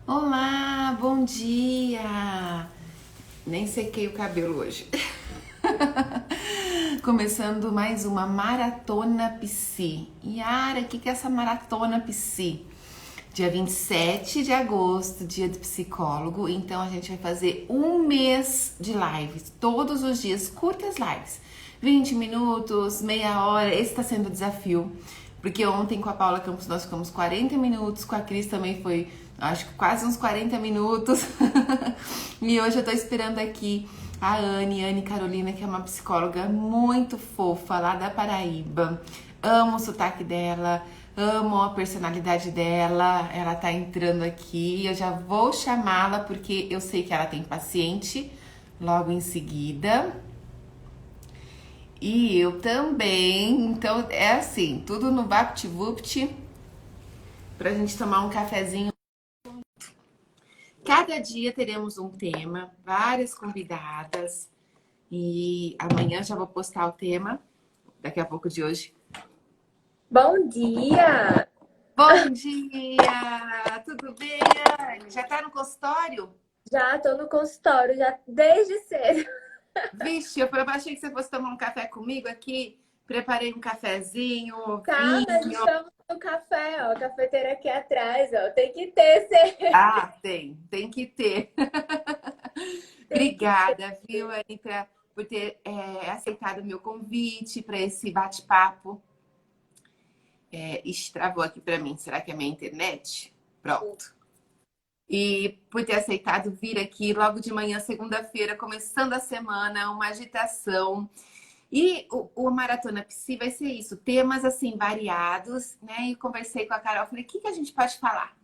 Olá, bom dia! Nem sequei o cabelo hoje. Começando mais uma Maratona Psi. Yara, o que é essa Maratona Psi? Dia 27 de agosto, dia do psicólogo. Então a gente vai fazer um mês de lives, todos os dias, curtas lives. 20 minutos, meia hora, esse está sendo o desafio. Porque ontem com a Paula Campos nós ficamos 40 minutos, com a Cris também foi, acho que quase uns 40 minutos. E hoje eu tô esperando aqui a Anne Carolina, que é uma psicóloga muito fofa lá da Paraíba. Amo o sotaque dela, amo a personalidade dela. Ela tá entrando aqui, eu já vou chamá-la porque eu sei que ela tem paciente logo em seguida. E eu também. Então é assim, tudo no VaptVupt pra gente tomar um cafezinho. Cada dia teremos um tema, várias convidadas. E amanhã já vou postar o tema, daqui a pouco de hoje. Bom dia! Bom dia! Tudo bem, Anne? Já tá no consultório? Já tô no consultório, já desde cedo. Vixe, eu achei que você fosse tomar um café comigo aqui. Preparei um cafezinho, Tá, mas vinho. estamos no café, ó. A cafeteira aqui atrás, ó. Tem que ter, sempre. Ah, tem que ter. Tem que Obrigada, viu, Anne, por ter aceitado o meu convite para esse bate-papo. Travou aqui para mim. Será que é minha internet? ter. Pronto. E por ter aceitado vir aqui logo de manhã, segunda-feira, começando a semana, uma agitação. E o Maratona Psi vai ser isso, temas assim variados, né? E conversei com a Carol, falei, o que a gente pode falar?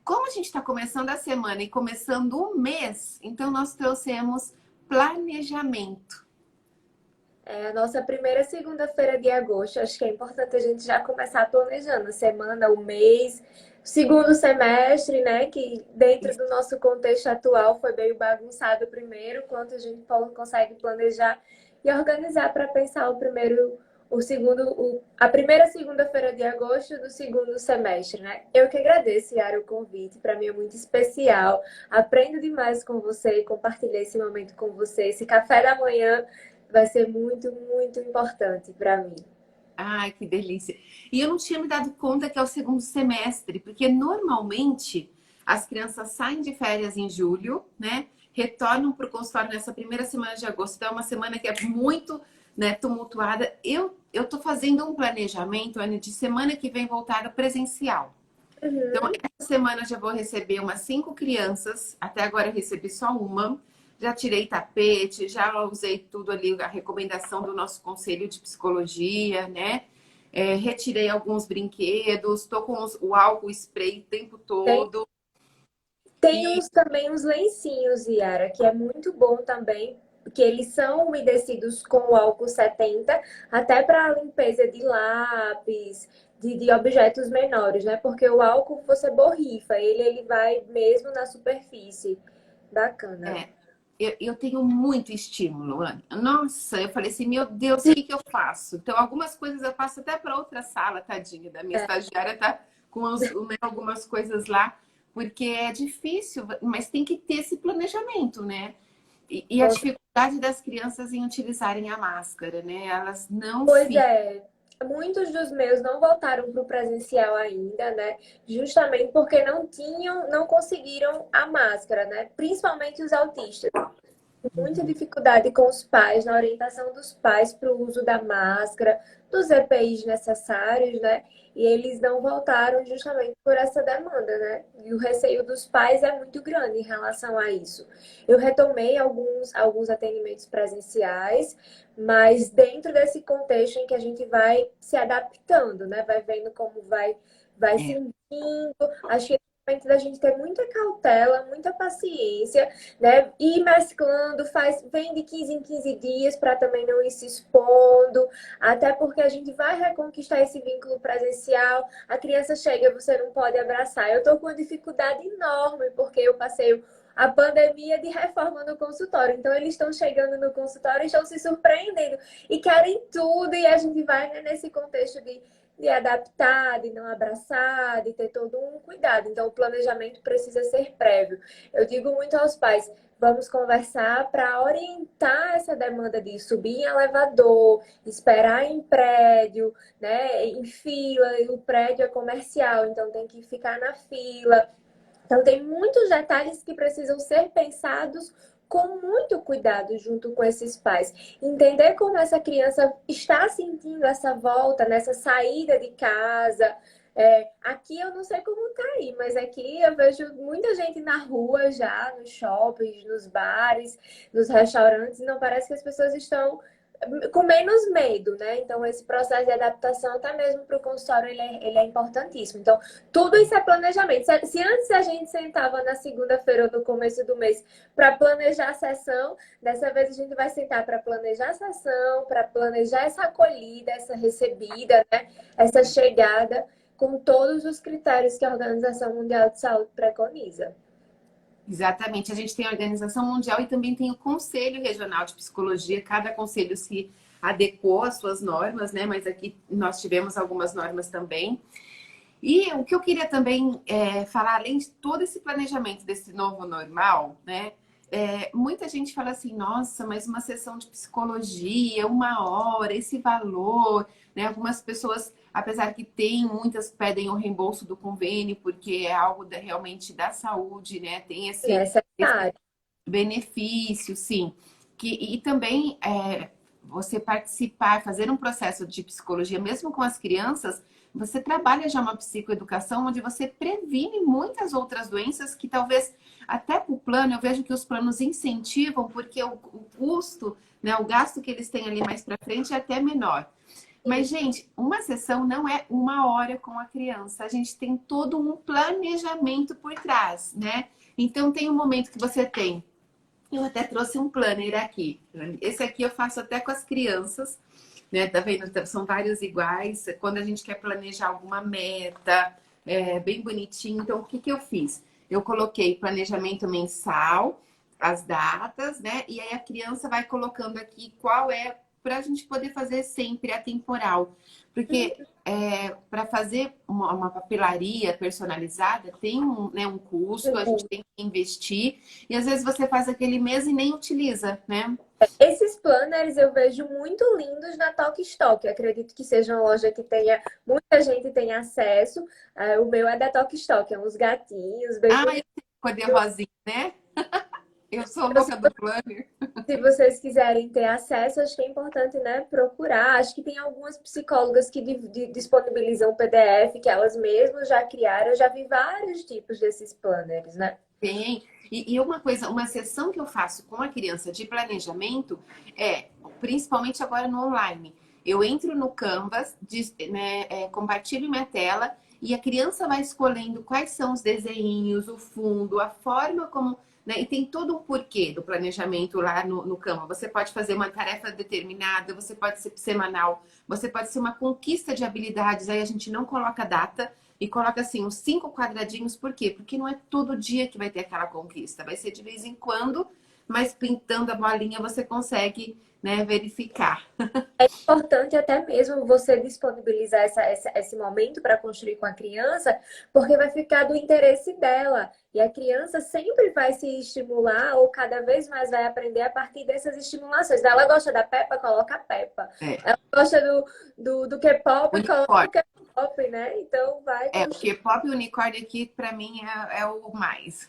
Como a gente está começando a semana e começando o mês, então nós trouxemos planejamento. É a nossa primeira segunda-feira de agosto. Acho que é importante a gente já começar planejando a semana, o mês, o segundo semestre, né? Que dentro do nosso contexto atual foi meio bagunçado o primeiro, quanto a gente consegue planejar e organizar para pensar o primeiro, o segundo, a primeira segunda-feira de agosto do segundo semestre, né? Eu que agradeço, Yara, o convite. Para mim é muito especial. Aprendo demais com você e compartilhar esse momento com você. Esse café da manhã vai ser muito, muito importante para mim. Ai, que delícia. E eu não tinha me dado conta que é o segundo semestre, porque normalmente as crianças saem de férias em julho, né? Retornam para o consultório nessa primeira semana de agosto. Então é uma semana que é muito, né, tumultuada. Eu tô fazendo um planejamento, Anne, de semana que vem voltada presencial. Então, Uhum. essa semana eu já vou receber umas 5 crianças. Até agora eu recebi só uma. Já tirei tapete, já usei tudo ali, a recomendação do nosso conselho de psicologia, né? Retirei alguns brinquedos, tô com o álcool spray o tempo Tem, todo. tem E uns também uns lencinhos, Yara, que é muito bom também, porque eles são umedecidos com o álcool 70, até para limpeza de lápis, de objetos menores, né? Porque o álcool você borrifa, ele vai mesmo na superfície. Bacana. é, eu tenho muito estímulo, Anne. Nossa, eu falei assim, meu Deus, o que que eu faço? Então, algumas coisas eu passo até para outra sala, tadinha, da minha É, estagiária tá com né, algumas coisas lá, porque é difícil, mas tem que ter esse planejamento, né? E a dificuldade das crianças em utilizarem a máscara, né? Elas não pois ficam. é, muitos dos meus não voltaram para o presencial ainda, né? Justamente porque não tinham, não conseguiram a máscara, né? Principalmente os autistas. Muita dificuldade com os pais, na orientação dos pais para o uso da máscara, dos EPIs necessários, né? E eles não voltaram justamente por essa demanda, né? E o receio dos pais é muito grande em relação a isso. Eu retomei alguns atendimentos presenciais, mas dentro desse contexto em que a gente vai se adaptando, né? Vai vendo como vai É, sentindo. Acho que é momento da gente ter muita cautela, muita paciência, né? Ir mesclando, vem de 15 em 15 dias para também não ir se expondo, até porque a gente vai reconquistar esse vínculo presencial. A criança chega, você não pode abraçar. Eu estou com uma dificuldade enorme, porque eu passei a pandemia de reforma no consultório. Então, eles estão chegando no consultório, estão se surpreendendo e querem tudo, e a gente vai, né, nesse contexto de adaptar, de não abraçar, de ter todo um cuidado. Então, o planejamento precisa ser prévio. Eu digo muito aos pais, vamos conversar para orientar essa demanda de subir em elevador, esperar em prédio, né, em fila, e o prédio é comercial, então tem que ficar na fila. Então, tem muitos detalhes que precisam ser pensados com muito cuidado junto com esses pais. Entender como essa criança está sentindo essa volta, nessa saída de casa. Aqui eu não sei como tá aí, mas aqui eu vejo muita gente na rua já, nos shoppings, nos bares, nos restaurantes, e não parece que as pessoas estão com menos medo, né? Então, esse processo de adaptação, até mesmo para o consultório, ele é importantíssimo. Então, tudo isso é planejamento. Se antes a gente sentava na segunda-feira ou no começo do mês para planejar a sessão, dessa vez a gente vai sentar para planejar a sessão, para planejar essa acolhida, essa recebida, né? Essa chegada, com todos os critérios que a Organização Mundial de Saúde preconiza. Exatamente. A gente tem a Organização Mundial e também tem o Conselho Regional de Psicologia. Cada conselho se adequou às suas normas, né? Mas aqui nós tivemos algumas normas também. E o que eu queria também falar, além de todo esse planejamento desse novo normal, né? Muita gente fala assim, nossa, mas uma sessão de psicologia, 1 hora, esse valor, né? Algumas pessoas, apesar que tem, muitas pedem o reembolso do convênio, porque é algo realmente da saúde, né? Tem esse benefício, sim. E também você participar, fazer um processo de psicologia, mesmo com as crianças, você trabalha já uma psicoeducação onde você previne muitas outras doenças que talvez até para o plano, eu vejo que os planos incentivam, porque o custo, né, o gasto que eles têm ali mais para frente é até menor. Mas, gente, uma sessão não é 1 hora com a criança. A gente tem todo um planejamento por trás, né? Então, tem um momento que você tem. Eu até trouxe um planner aqui. Esse aqui eu faço até com as crianças, né? Tá vendo? São vários iguais. Quando a gente quer planejar alguma meta, bem bonitinho. Então, o que que eu fiz? Eu coloquei planejamento mensal, as datas, né? E aí a criança vai colocando aqui qual é para a gente poder fazer sempre atemporal. Porque para fazer uma papelaria personalizada tem né, um custo, a gente tem que investir. E às vezes você faz aquele mês e nem utiliza, né? Esses planners eu vejo muito lindos na Tok Stock. Eu acredito que seja uma loja que tenha muita gente tem acesso. O meu é da Tok Stock, é uns gatinhos bem bonitos. Cor de rosinha, né? Eu sou louca do planner. Se vocês quiserem ter acesso, acho que é importante, né, procurar. Acho que tem algumas psicólogas que disponibilizam PDF que elas mesmas já criaram. Eu já vi vários tipos desses planners, né? Tem. E uma coisa, uma sessão que eu faço com a criança de planejamento principalmente agora no online. Eu entro no Canvas, compartilho minha tela e a criança vai escolhendo quais são os desenhos, o fundo, a forma como... Né? E tem todo um porquê do planejamento lá no Canva. Você pode fazer uma tarefa determinada, você pode ser semanal, você pode ser uma conquista de habilidades, aí a gente não coloca data e coloca assim, uns 5 quadradinhos. Por quê? Porque não é todo dia que vai ter aquela conquista, vai ser de vez em quando, mas pintando a bolinha você consegue, né, verificar. É importante até mesmo você disponibilizar esse momento para construir com a criança, porque vai ficar do interesse dela. E a criança sempre vai se estimular, ou cada vez mais vai aprender a partir dessas estimulações. Ela gosta da Peppa, coloca a Peppa. Ela gosta do K-pop, coloca o K-pop, né? Então vai... O K-pop e o unicórnio aqui, para mim, é o mais.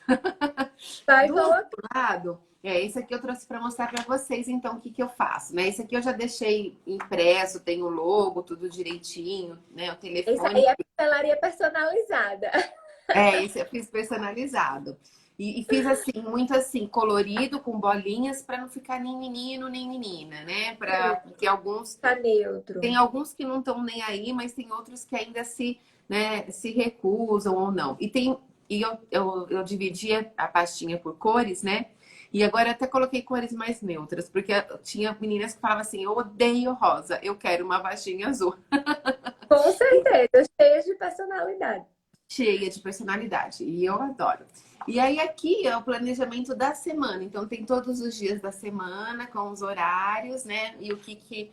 Vai do outro lado... esse aqui eu trouxe para mostrar para vocês, então, o que que eu faço, né? Esse aqui eu já deixei impresso, tem o logo, tudo direitinho, né? O telefone. Esse aí é papelaria personalizada. Esse eu fiz personalizado. E fiz assim, muito assim, colorido, com bolinhas, para não ficar nem menino, nem menina, né? Porque alguns... Tá neutro. Tem alguns que não estão nem aí, mas tem outros que ainda se recusam ou não. E eu dividi a pastinha por cores, né? E agora até coloquei cores mais neutras, porque tinha meninas que falavam assim, eu odeio rosa, eu quero uma pastinha azul. Com certeza, cheia de personalidade. Cheia de personalidade, e eu adoro. E aí aqui é o planejamento da semana, então tem todos os dias da semana, com os horários, né? E o que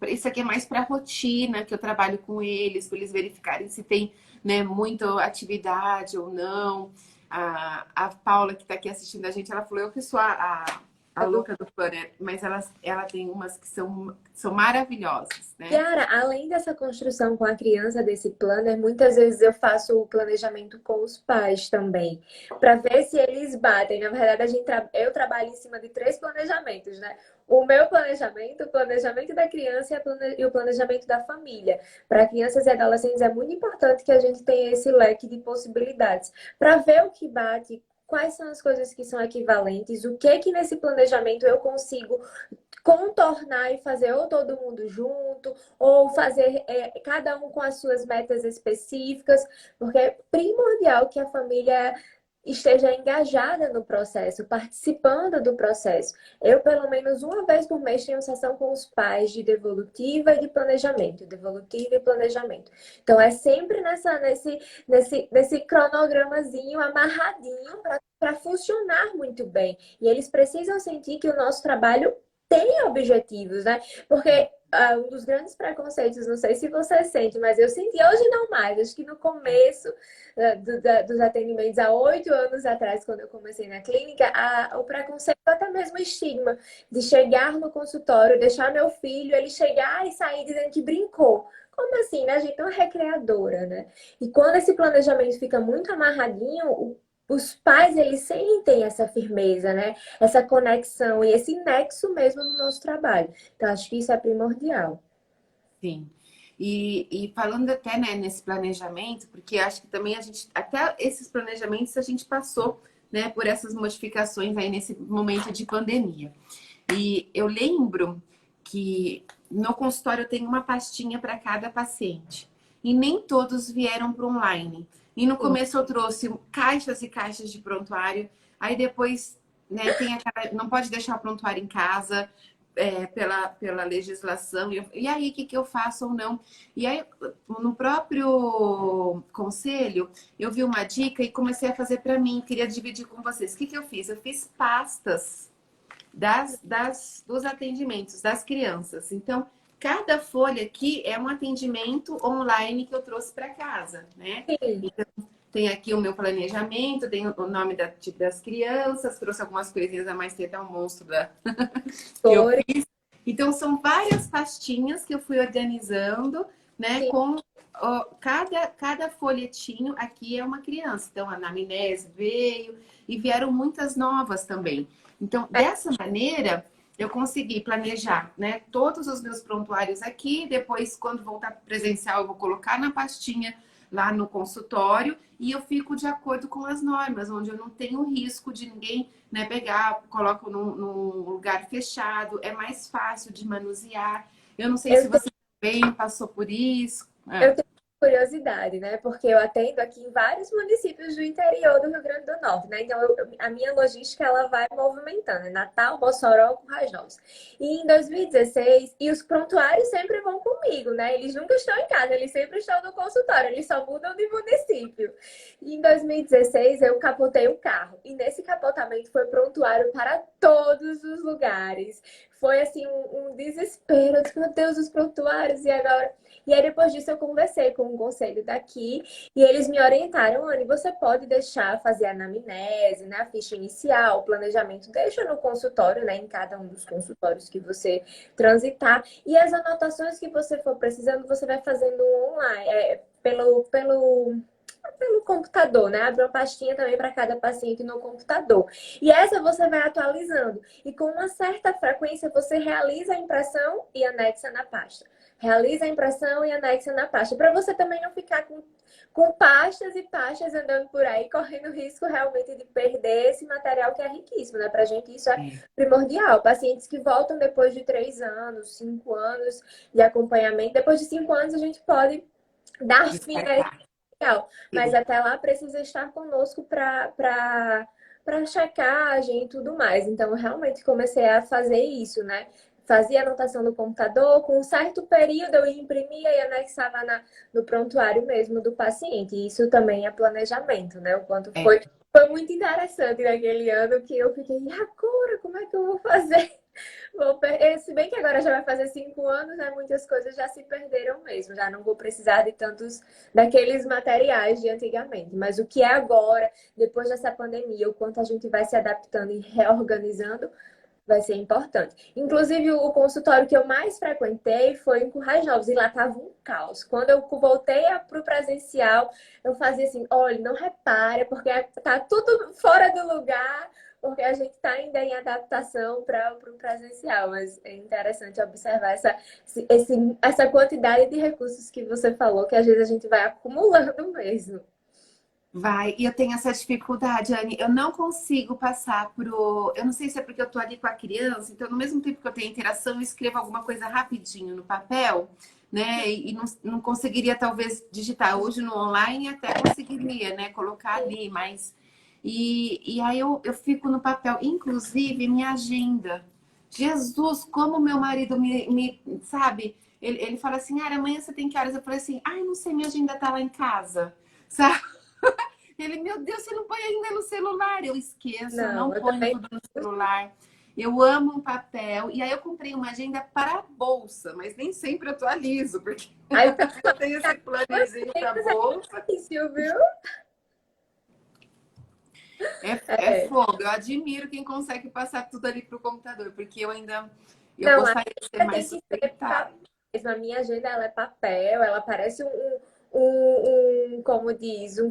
Isso aqui é mais para rotina, que eu trabalho com eles, para eles verificarem se tem, né, muita atividade ou não. A Paula, que está aqui assistindo a gente, ela falou, eu que sou a louca do planner, mas ela tem umas que são maravilhosas, né? Yara, além dessa construção com a criança desse planner, muitas vezes eu faço o planejamento com os pais também, para ver se eles batem. Na verdade, eu trabalho em cima de três planejamentos, né? O meu planejamento, o planejamento da criança e o planejamento da família. Para crianças e adolescentes é muito importante que a gente tenha esse leque de possibilidades, para ver o que bate. Quais são as coisas que são equivalentes? O que nesse planejamento eu consigo contornar e fazer ou todo mundo junto, ou fazer cada um com as suas metas específicas, porque é primordial que a família esteja engajada no processo, participando do processo. Eu, pelo menos uma vez por mês, tenho sessão com os pais de devolutiva e de planejamento, devolutiva e planejamento. Então, é sempre nesse cronogramazinho amarradinho para funcionar muito bem. E eles precisam sentir que o nosso trabalho tem objetivos, né? Porque um dos grandes preconceitos, não sei se você sente, mas eu senti hoje não mais. Acho que no começo dos atendimentos, há 8 anos atrás, quando eu comecei na clínica, o preconceito, até mesmo o estigma, de chegar no consultório, deixar meu filho, ele chegar e sair dizendo que brincou. Como assim, né? A gente é uma recreadora, né? E quando esse planejamento fica muito amarradinho, os pais, eles sentem essa firmeza, né? Essa conexão e esse nexo mesmo no nosso trabalho. Então, acho que isso é primordial. Sim. E falando até, né, nesse planejamento, porque acho que também até esses planejamentos a gente passou, né, por essas modificações aí nesse momento de pandemia. E eu lembro que no consultório eu tenho uma pastinha para cada paciente. E nem todos vieram para online. E no Sim. começo eu trouxe caixas e caixas de prontuário. Aí depois, né, não pode deixar o prontuário em casa, pela legislação. E aí, o que eu faço ou não? E aí, no próprio conselho, eu vi uma dica e comecei a fazer para mim. Queria dividir com vocês. O que eu fiz? Eu fiz pastas dos atendimentos das crianças. Então, cada folha aqui é um atendimento online que eu trouxe para casa, né? Sim. Então, tem aqui o meu planejamento, tem o nome das crianças, trouxe algumas coisinhas a mais, tem até um monstro que eu Cores, fiz. Então, são várias pastinhas que eu fui organizando, né? sim. Com cada folhetinho aqui é uma criança. Então, a anamnese veio e vieram muitas novas também. Então, dessa maneira, eu consegui planejar, né, todos os meus prontuários aqui. Depois, quando voltar presencial, eu vou colocar na pastinha lá no consultório e eu fico de acordo com as normas, onde eu não tenho risco de ninguém, né, pegar, coloco num lugar fechado, é mais fácil de manusear. Eu não sei se Eu você também passou por isso. Eu tenho curiosidade, né? Porque eu atendo aqui em vários municípios do interior do Rio Grande do Norte, né? Então, a minha logística, ela vai movimentando, né? Natal, Mossoró, Currais Novos. E em 2016, e os prontuários sempre vão comigo, né? Eles nunca estão em casa, eles sempre estão no consultório, eles só mudam de município. E em 2016, eu capotei o carro. E nesse capotamento foi prontuário para todos os lugares. Foi, assim, um desespero. Eu disse, meu Deus, os prontuários, e agora? E aí, depois disso, eu conversei com o conselho daqui e eles me orientaram, Anne, você pode deixar fazer a anamnese, né, a ficha inicial, o planejamento, deixa no consultório, né, em cada um dos consultórios que você transitar. E as anotações que você for precisando, você vai fazendo online, pelo computador, né? Abre uma pastinha também para cada paciente no computador. E essa você vai atualizando. E com uma certa frequência, você realiza a impressão e anexa na pasta. Realiza a impressão e anexa na pasta. Para você também não ficar com pastas e pastas andando por aí, correndo risco realmente de perder esse material que é riquíssimo, né? Para a gente isso é primordial. Pacientes que voltam depois de 3 anos, 5 anos de acompanhamento. Depois de 5 anos, a gente pode dar fim a esse material. Mas até lá precisa estar conosco para checagem e tudo mais. Então, eu realmente comecei a fazer isso, né? Fazia anotação no computador, com um certo período eu imprimia e anexava no prontuário mesmo do paciente. E isso também é planejamento, né? O quanto foi muito interessante naquele ano que eu fiquei, e agora, como é que eu vou fazer? Se bem que agora já vai fazer 5 anos, né? Muitas coisas já se perderam mesmo. Já não vou precisar de tantos daqueles materiais de antigamente. Mas o que é agora, depois dessa pandemia, o quanto a gente vai se adaptando e reorganizando, vai ser importante. Inclusive, o consultório que eu mais frequentei foi em Currais Novos, e lá estava um caos. Quando eu voltei para o presencial, eu fazia assim: olha, não repare, porque tá tudo fora do lugar, porque a gente está ainda em adaptação para o presencial. Mas é interessante observar essa quantidade de recursos que você falou, que às vezes a gente vai acumulando mesmo. Vai, e eu tenho essa dificuldade, Anne. Eu não consigo passar pro. Eu não sei se é porque eu tô ali com a criança, então, no mesmo tempo que eu tenho interação, eu escrevo alguma coisa rapidinho no papel, né? E não conseguiria, talvez, digitar. Hoje no online até conseguiria, né? Colocar ali, mas. E aí eu fico no papel, inclusive minha agenda. Jesus, como meu marido sabe? Ele fala assim: ah, amanhã você tem que horas? Eu falei assim: ai, não sei, minha agenda tá lá em casa, sabe? Ele, meu Deus, você não põe ainda no celular? Eu esqueço, eu não Não, eu ponho também. tudo no celular. Eu amo um papel. E aí eu comprei uma agenda para a bolsa, mas nem sempre eu atualizo, porque Aí o eu pessoal tenho esse plannerzinho para a fica bolsa. difícil, viu? É É. fogo. Eu admiro quem consegue passar tudo ali para o computador, porque eu Não, gostaria de ser tem mais que ser sustentável. papel mesmo. A minha agenda, ela é papel, ela parece como diz, um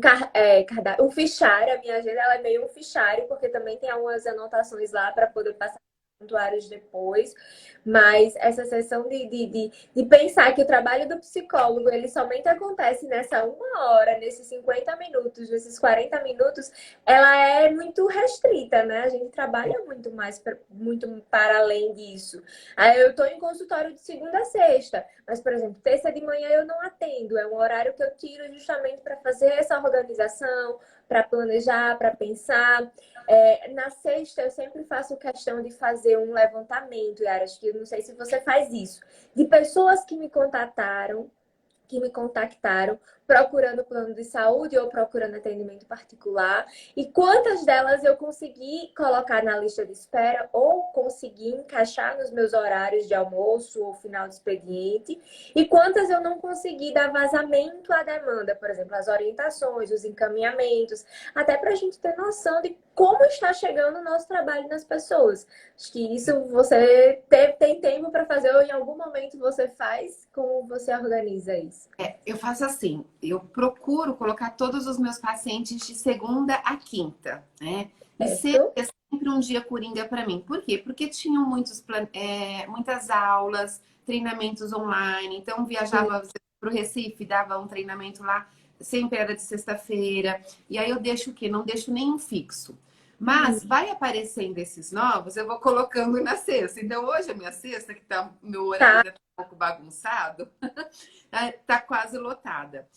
fichário. A minha agenda, ela é meio um fichário, porque também tem algumas anotações lá para poder passar pontuários depois. Mas essa sessão de pensar que o trabalho do psicólogo, ele somente acontece nessa 1 hora, nesses 50 minutos, nesses 40 minutos, ela é muito restrita, né? A gente trabalha muito mais, muito para além disso. Aí eu estou em consultório de segunda a sexta, mas, por exemplo, terça de manhã eu não atendo. É um horário que eu tiro justamente para fazer essa organização, para planejar, para pensar. Na sexta eu sempre faço questão de fazer um levantamento, Yara, acho que eu não sei se você faz isso, de pessoas que me contactaram procurando plano de saúde ou procurando atendimento particular, e quantas delas eu consegui colocar na lista de espera ou consegui encaixar nos meus horários de almoço ou final de expediente, e quantas eu não consegui dar vazamento à demanda, por exemplo, as orientações, os encaminhamentos, até para a gente ter noção de como está chegando o nosso trabalho nas pessoas. Acho que isso você tem tempo para fazer, ou em algum momento você faz, como você organiza isso? Eu faço assim, eu procuro colocar todos os meus pacientes de segunda a quinta, né? E sexta Certo? é sempre um dia coringa para mim. Por quê? Porque tinham muitas aulas, treinamentos online. Então, viajava para o Recife, dava um treinamento lá, sempre era de sexta-feira. E aí eu deixo o quê? Não deixo nenhum fixo. Mas vai aparecendo esses novos, eu vou colocando na sexta. Então, hoje a minha sexta, que tá, meu horário Tá. ainda tá um pouco bagunçado, tá quase lotada.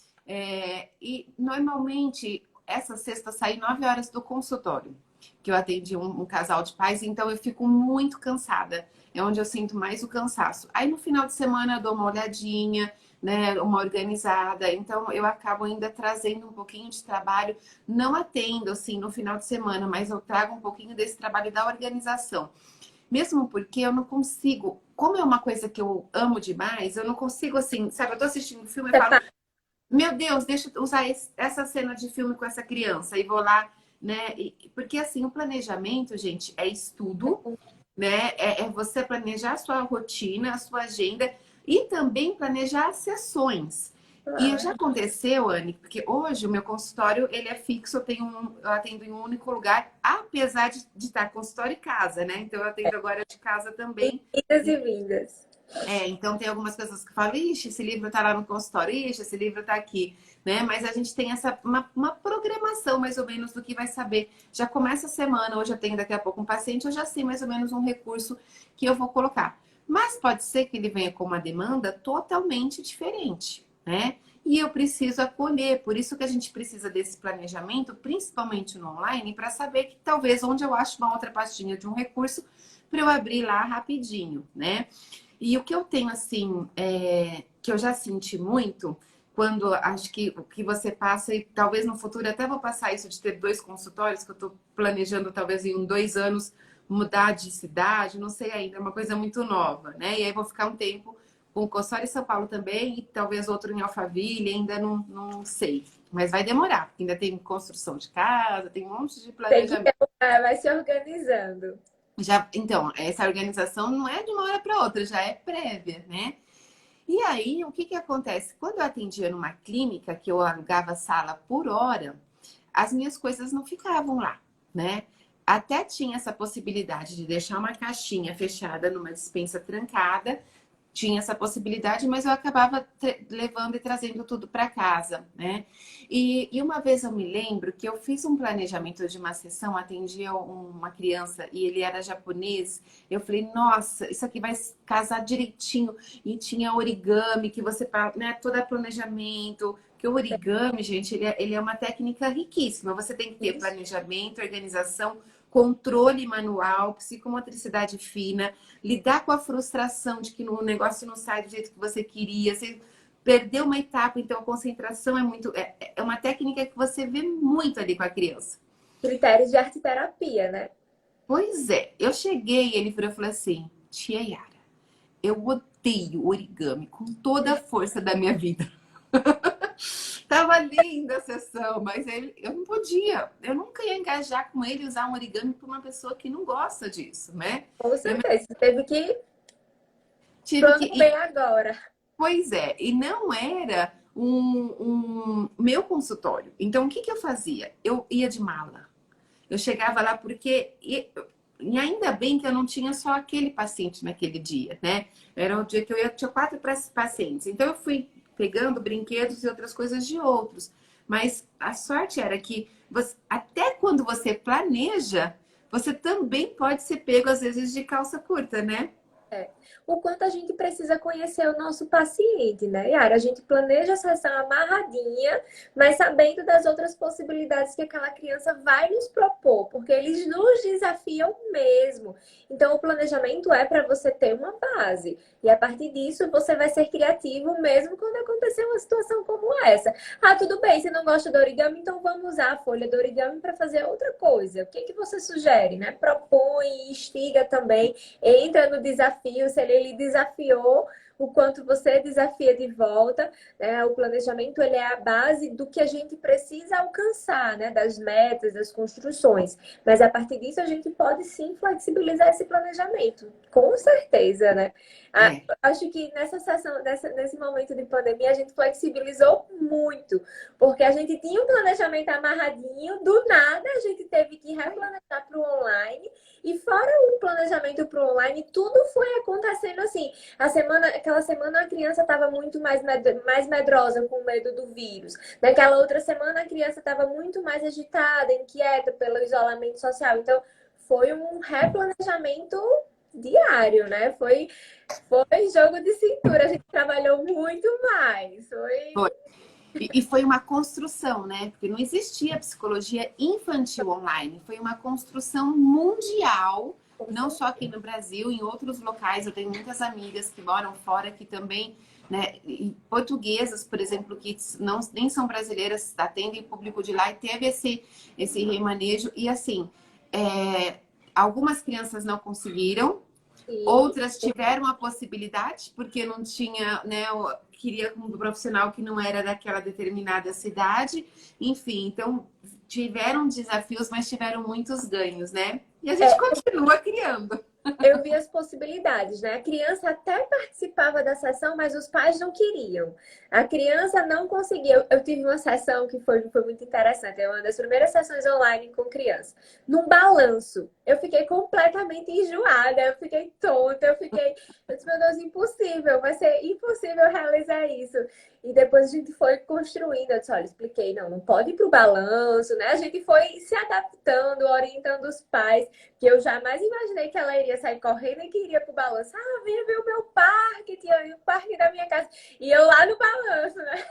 E normalmente essa sexta sai 9 horas do consultório, que eu atendi um casal de pais, então eu fico muito cansada. É onde eu sinto mais o cansaço. Aí no final de semana eu dou uma olhadinha, né, uma organizada. Então eu acabo ainda trazendo um pouquinho de trabalho. Não atendo assim no final de semana, mas eu trago um pouquinho desse trabalho da organização. Mesmo porque eu não consigo, como é uma coisa que eu amo demais, eu não consigo assim, sabe? Eu tô assistindo um filme e falo, meu Deus, deixa eu usar essa cena de filme com essa criança e vou lá, né? Porque assim, o planejamento, gente, é estudo, né? É você planejar a sua rotina, a sua agenda e também planejar as sessões. E já aconteceu, Anne, porque hoje o meu consultório ele é fixo, eu atendo em um único lugar, apesar de estar consultório e casa, né? Então eu atendo agora de casa também. Idas e vindas. Então tem algumas pessoas que falam, ixi, esse livro tá lá no consultório, ixi, esse livro tá aqui, né? Mas a gente tem uma programação mais ou menos do que vai saber. Já começa a semana, hoje eu tenho daqui a pouco um paciente, eu já sei mais ou menos um recurso que eu vou colocar. Mas pode ser que ele venha com uma demanda totalmente diferente, né? E eu preciso acolher, por isso que a gente precisa desse planejamento, principalmente no online, para saber que talvez onde eu acho uma outra pastinha de um recurso para eu abrir lá rapidinho, né? E o que eu tenho, assim, que eu já senti muito, quando acho que o que você passa, e talvez no futuro até vou passar isso de ter 2 consultórios, que eu estou planejando talvez em 2 anos mudar de cidade, não sei ainda, é uma coisa muito nova, né? E aí vou ficar um tempo com Cossória e São Paulo também, e talvez outro em Alphaville, ainda não sei. Mas vai demorar, porque ainda tem construção de casa, tem um monte de Tem que planejamento. vai se organizando. Já, então, essa organização não é de uma hora para outra, já é prévia, né? E aí, o que que acontece? Quando eu atendia numa clínica, que eu alugava sala por hora, as minhas coisas não ficavam lá, né? Até tinha essa possibilidade de deixar uma caixinha fechada numa despensa trancada, tinha essa possibilidade, mas eu acabava levando e trazendo tudo para casa, né? E uma vez eu me lembro que eu fiz um planejamento de uma sessão, atendia uma criança e ele era japonês. Eu falei, nossa, isso aqui vai casar direitinho. E tinha origami, que você, né, todo planejamento. Que o origami, gente, ele é uma técnica riquíssima. Você tem que ter Isso. planejamento, organização, controle manual, psicomotricidade fina, lidar com a frustração de que o negócio não sai do jeito que você queria, você perdeu uma etapa, então a concentração é muito. É uma técnica que você vê muito ali com a criança. Critérios de arte terapia, né? Pois é, eu cheguei, ele virou e falou assim: Tia Yara, eu odeio origami com toda a força da minha vida. Tava linda a sessão, mas eu não podia. Eu nunca ia engajar com ele e usar um origami para uma pessoa que não gosta disso, né? Com certeza. Você teve que Tive que. plano bem agora. Pois é, e não era um meu consultório. Então, o que que eu fazia? Eu ia de mala. Eu chegava lá porque. E ainda bem que eu não tinha só aquele paciente naquele dia, né? Era o dia que tinha 4 pacientes. Então, eu fui pegando brinquedos e outras coisas de outros. Mas a sorte era que até quando você planeja, você também pode ser pego, às vezes, de calça curta, né? É. O quanto a gente precisa conhecer o nosso paciente, né, Yara? A gente planeja a sessão amarradinha, mas sabendo das outras possibilidades que aquela criança vai nos propor, porque eles nos desafiam mesmo. Então, o planejamento é para você ter uma base. E a partir disso, você vai ser criativo mesmo quando acontecer uma situação como essa. Ah, tudo bem, você não gosta do origami, então vamos usar a folha do origami para fazer outra coisa. O que que você sugere, né? Propõe, instiga também, entra no desafio, se ele desafiou, o quanto você desafia de volta, né? O planejamento ele é a base do que a gente precisa alcançar, né? Das metas, das construções. Mas a partir disso a gente pode sim flexibilizar esse planejamento, com certeza, né? É. Acho que nessa sessão, nesse momento de pandemia, a gente flexibilizou muito, porque a gente tinha um planejamento amarradinho, do nada a gente teve que replanejar para o online. E fora o planejamento para o online, tudo foi acontecendo assim. Aquela semana a criança estava muito mais medrosa, com medo do vírus. Naquela outra semana a criança estava muito mais agitada, inquieta pelo isolamento social. Então, foi um replanejamento diário, né? Foi jogo de cintura. A gente trabalhou muito mais. Foi. E foi uma construção, né? Porque não existia psicologia infantil online. Foi uma construção mundial, não só aqui no Brasil, em outros locais. Eu tenho muitas amigas que moram fora que também, né? E portuguesas, por exemplo, que não, nem são brasileiras, atendem público de lá e teve esse remanejo. E assim, algumas crianças não conseguiram. Sim. Outras tiveram a possibilidade, porque não tinha, né, queria um profissional que não era daquela determinada cidade. Enfim, então tiveram desafios, mas tiveram muitos ganhos, né? E a gente continua criando. Eu vi as possibilidades, né? A criança até participava da sessão, mas os pais não queriam. A criança não conseguia. Eu tive uma sessão que foi muito interessante. É uma das primeiras sessões online com criança. Num balanço. Eu fiquei completamente enjoada, eu fiquei tonta, eu disse, meu Deus, impossível, vai ser impossível realizar isso. E depois a gente foi construindo, eu disse, olha, expliquei, não pode ir pro balanço, né? A gente foi se adaptando, orientando os pais, que eu jamais imaginei que ela iria sair correndo e que iria pro balanço. Ah, venha ver o meu parque, tia, o parque da minha casa. E eu lá no balanço, né?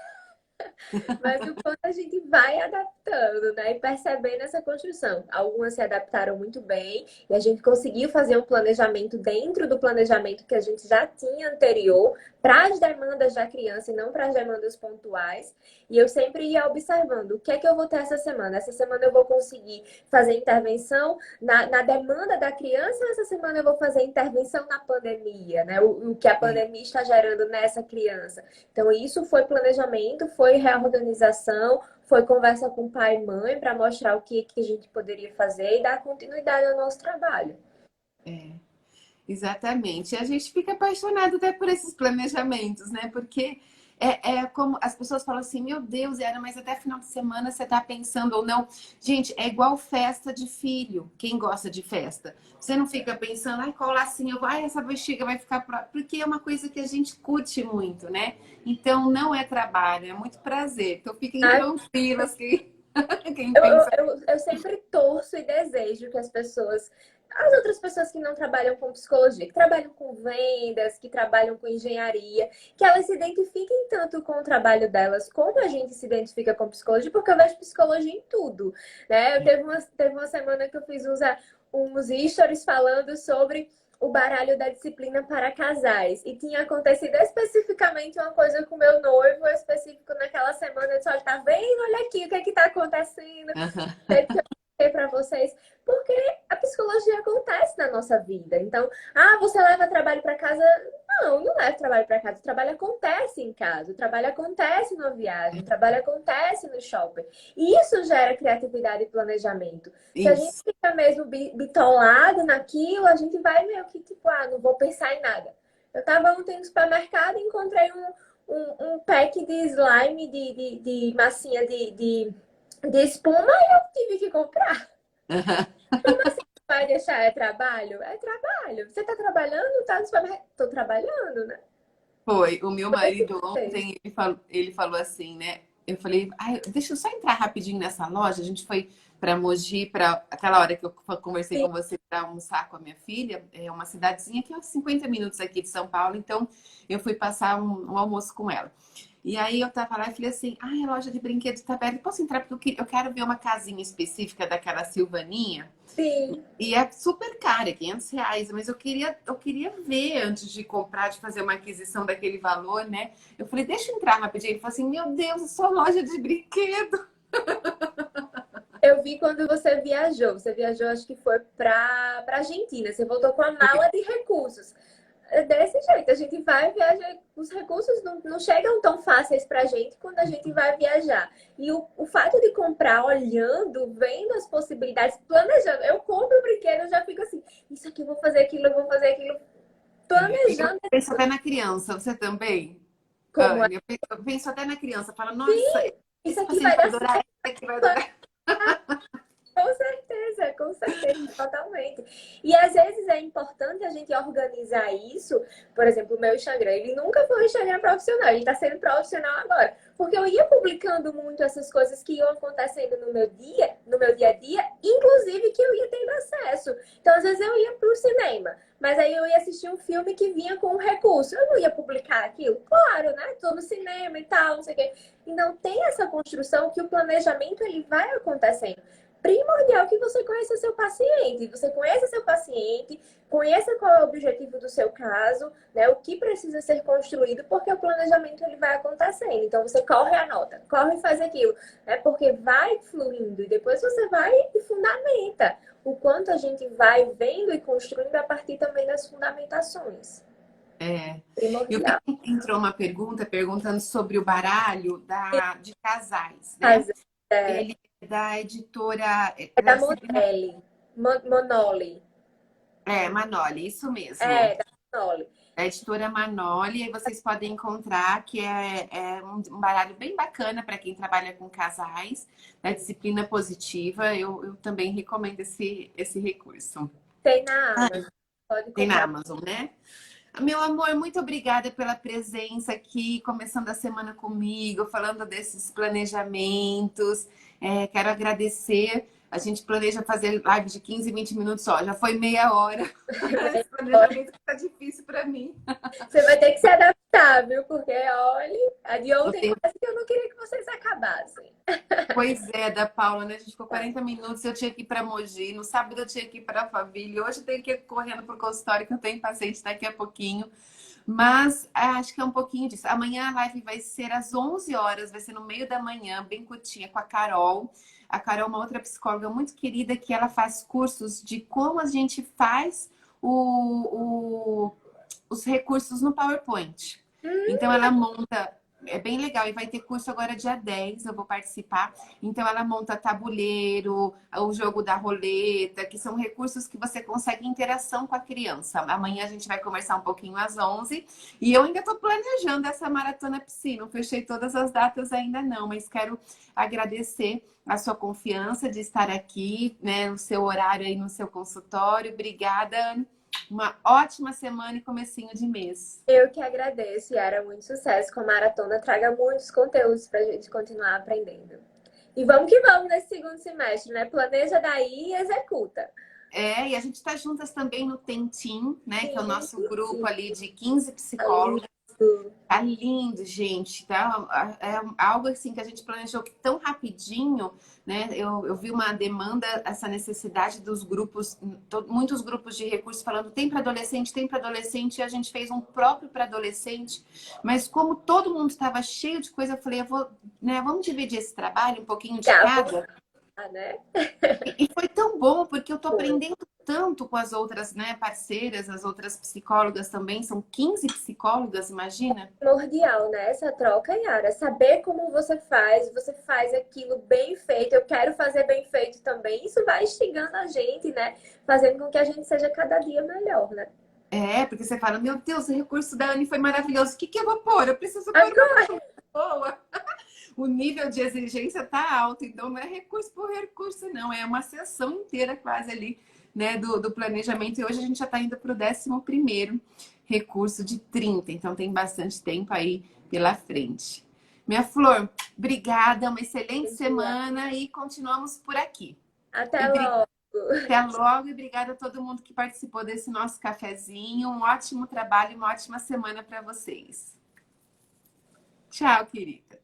Mas o quanto a gente vai adaptando, né? E percebendo essa construção. Algumas se adaptaram muito bem e a gente conseguiu fazer um planejamento dentro do planejamento que a gente já tinha anterior para as demandas da criança e não para as demandas pontuais. E eu sempre ia observando o que é que eu vou ter essa semana. Essa semana eu vou conseguir fazer intervenção na demanda da criança, ou essa semana eu vou fazer intervenção na pandemia, né? O que a pandemia está gerando nessa criança. Então, isso foi planejamento, foi reorganização, foi conversa com pai e mãe para mostrar o que a gente poderia fazer e dar continuidade ao nosso trabalho. É. Exatamente. E a gente fica apaixonado até por esses planejamentos, né? Porque é como as pessoas falam assim, meu Deus, Era, mas até final de semana você tá pensando ou não. Gente, é igual festa de filho. Quem gosta de festa? Você não fica pensando, ai, qual lacinho eu vou, ai, essa bexiga vai ficar. Porque é uma coisa que a gente curte muito, né? Então não é trabalho, é muito prazer. Então fiquem tranquilas que quem Eu, eu, pensa. eu, eu sempre torço e desejo que as outras pessoas que não trabalham com psicologia, que trabalham com vendas, que trabalham com engenharia, que elas se identifiquem tanto com o trabalho delas como a gente se identifica com psicologia, porque eu vejo psicologia em tudo, né? Teve uma semana que eu fiz uns stories falando sobre o baralho da disciplina para casais. E tinha acontecido especificamente uma coisa com meu noivo, específico naquela semana. Eu disse, olha, tá vendo? Olha aqui o que é que tá acontecendo. Para vocês, porque a psicologia acontece na nossa vida. Então, você leva trabalho para casa? Não leva trabalho para casa. O trabalho acontece em casa, o trabalho acontece na viagem, o trabalho acontece no shopping. E isso gera criatividade e planejamento. Se a gente Isso. fica mesmo bitolado naquilo, a gente vai meio que tipo, não vou pensar em nada. Eu tava ontem no supermercado e encontrei um pack de slime, de massinha de espuma e eu tive que comprar. Como assim vai deixar? É trabalho? É trabalho. Você tá trabalhando? Tá no supermercado? Tô trabalhando, né? Foi, o meu Esse marido contexto. ontem, ele falou assim, né? Eu falei, ai, deixa eu só entrar rapidinho nessa loja. A gente foi para Mogi, para aquela hora que eu conversei Sim. com você para almoçar com a minha filha. É uma cidadezinha que é uns 50 minutos aqui de São Paulo, então eu fui passar um almoço com ela. E aí eu tava lá e falei assim, ai, a loja de brinquedos tá aberta, posso entrar? Porque eu quero ver uma casinha específica daquela Silvaninha. Sim. E é super cara, é R$ 500, mas eu queria ver antes de comprar, de fazer uma aquisição daquele valor, né? Eu falei, deixa eu entrar rapidinho. Ele falou assim, meu Deus, é só loja de brinquedo. Eu vi quando você viajou. Você viajou, acho que foi para Argentina. Você voltou com a mala de recursos. É desse jeito, a gente vai viajar, os recursos não chegam tão fáceis para a gente quando a gente vai viajar. E o fato de comprar olhando, vendo as possibilidades, planejando, eu compro o brinquedo, eu já fico assim, isso aqui eu vou fazer aquilo, eu vou fazer aquilo, Eu planejando penso até na criança, você também? como é. Eu penso até na criança, fala, nossa, Isso esse aqui paciente vai vai dar adorar, certo. esse aqui vai adorar. Com certeza, totalmente. E às vezes é importante a gente organizar isso. Por exemplo, o meu Instagram, ele nunca foi um Instagram profissional, ele está sendo profissional agora. Porque eu ia publicando muito essas coisas que iam acontecendo no meu dia a dia, inclusive que eu ia tendo acesso. Então, às vezes eu ia para o cinema, mas aí eu ia assistir um filme que vinha com um recurso. Eu não ia publicar aquilo? Claro, né? Tô no cinema e tal, não sei o quê. Então, tem essa construção que o planejamento ele vai acontecendo primordial que você conheça seu paciente. Você conheça seu paciente, conheça qual é o objetivo do seu caso, né? O que precisa ser construído, porque o planejamento ele vai acontecendo. Então você corre e anota, corre e faz aquilo, né? Porque vai fluindo e depois você vai e fundamenta o quanto a gente vai vendo e construindo a partir também das fundamentações. É. Eu vi Primordial. que entrou uma pergunta perguntando sobre o baralho de casais, né? Mas é, Ele é da editora é da Monelli, Monoli. Manoli, isso mesmo. É, da Monoli. É a editora Manoli, aí vocês podem encontrar que é um baralho bem bacana para quem trabalha com casais, da disciplina positiva. Eu também recomendo esse recurso. Tem na Amazon. Pode Tem na comprar. Amazon, né? Meu amor, muito obrigada pela presença aqui, começando a semana comigo, falando desses planejamentos. Quero agradecer. A gente planeja fazer live de 15, 20 minutos só. Já foi meia hora. Esse planejamento fica difícil para mim. Você vai ter que se adaptar, viu? Porque, olha, a de Eu ontem tenho quase que eu não queria que vocês acabassem. Pois é, da Paula, né? A gente ficou 40 minutos, eu tinha que ir para Mogi, no sábado eu tinha que ir para Alphaville, hoje eu tenho que ir correndo para o consultório, que eu tenho paciente daqui a pouquinho. Mas acho que é um pouquinho disso. Amanhã a live vai ser às 11 horas, vai ser no meio da manhã, bem curtinha, com a Carol. A Carol é uma outra psicóloga muito querida que ela faz cursos de como a gente faz os recursos no PowerPoint. Então ela monta, é bem legal, e vai ter curso agora dia 10, eu vou participar. Então ela monta tabuleiro, o jogo da roleta, que são recursos que você consegue interação com a criança. Amanhã a gente vai conversar um pouquinho às 11 e eu ainda estou planejando essa maratona piscina. Não fechei todas as datas ainda não, mas quero agradecer a sua confiança de estar aqui, né, no seu horário aí no seu consultório. Obrigada, Anne. Uma ótima semana e comecinho de mês. Eu que agradeço, Yara. Muito sucesso com a maratona. Traga muitos conteúdos para a gente continuar aprendendo. E vamos que vamos nesse segundo semestre, né? Planeja daí e executa. E a gente está juntas também no Tentim, né? Que é o nosso grupo Sim. ali de 15 psicólogos. Tá lindo, gente. Tá? É algo assim que a gente planejou tão rapidinho, né? Eu vi uma demanda, essa necessidade dos grupos, muitos grupos de recursos falando tem para adolescente, e a gente fez um próprio para adolescente. Mas como todo mundo estava cheio de coisa, eu falei, né, vamos dividir esse trabalho um pouquinho de cada. Né? E foi tão bom, porque eu tô Foi. aprendendo tanto com as outras, né, parceiras, as outras psicólogas também. São 15 psicólogas, imagina? Primordial, né? Essa troca, Yara. Saber como você faz aquilo bem feito. Eu quero fazer bem feito também. Isso vai instigando a gente, né? Fazendo com que a gente seja cada dia melhor, né? Porque você fala, meu Deus, o recurso da Anne foi maravilhoso. O que eu vou pôr? Eu preciso pôr uma coisa boa. O nível de exigência tá alto, então não é recurso por recurso, não. É uma sessão inteira quase ali, né, do planejamento. E hoje a gente já está indo para o 11º recurso de 30. Então tem bastante tempo aí pela frente. Minha Flor, obrigada, uma excelente semana e continuamos por aqui. Até logo. Até logo e obrigada a todo mundo que participou desse nosso cafezinho. Um ótimo trabalho e uma ótima semana para vocês. Tchau, querida.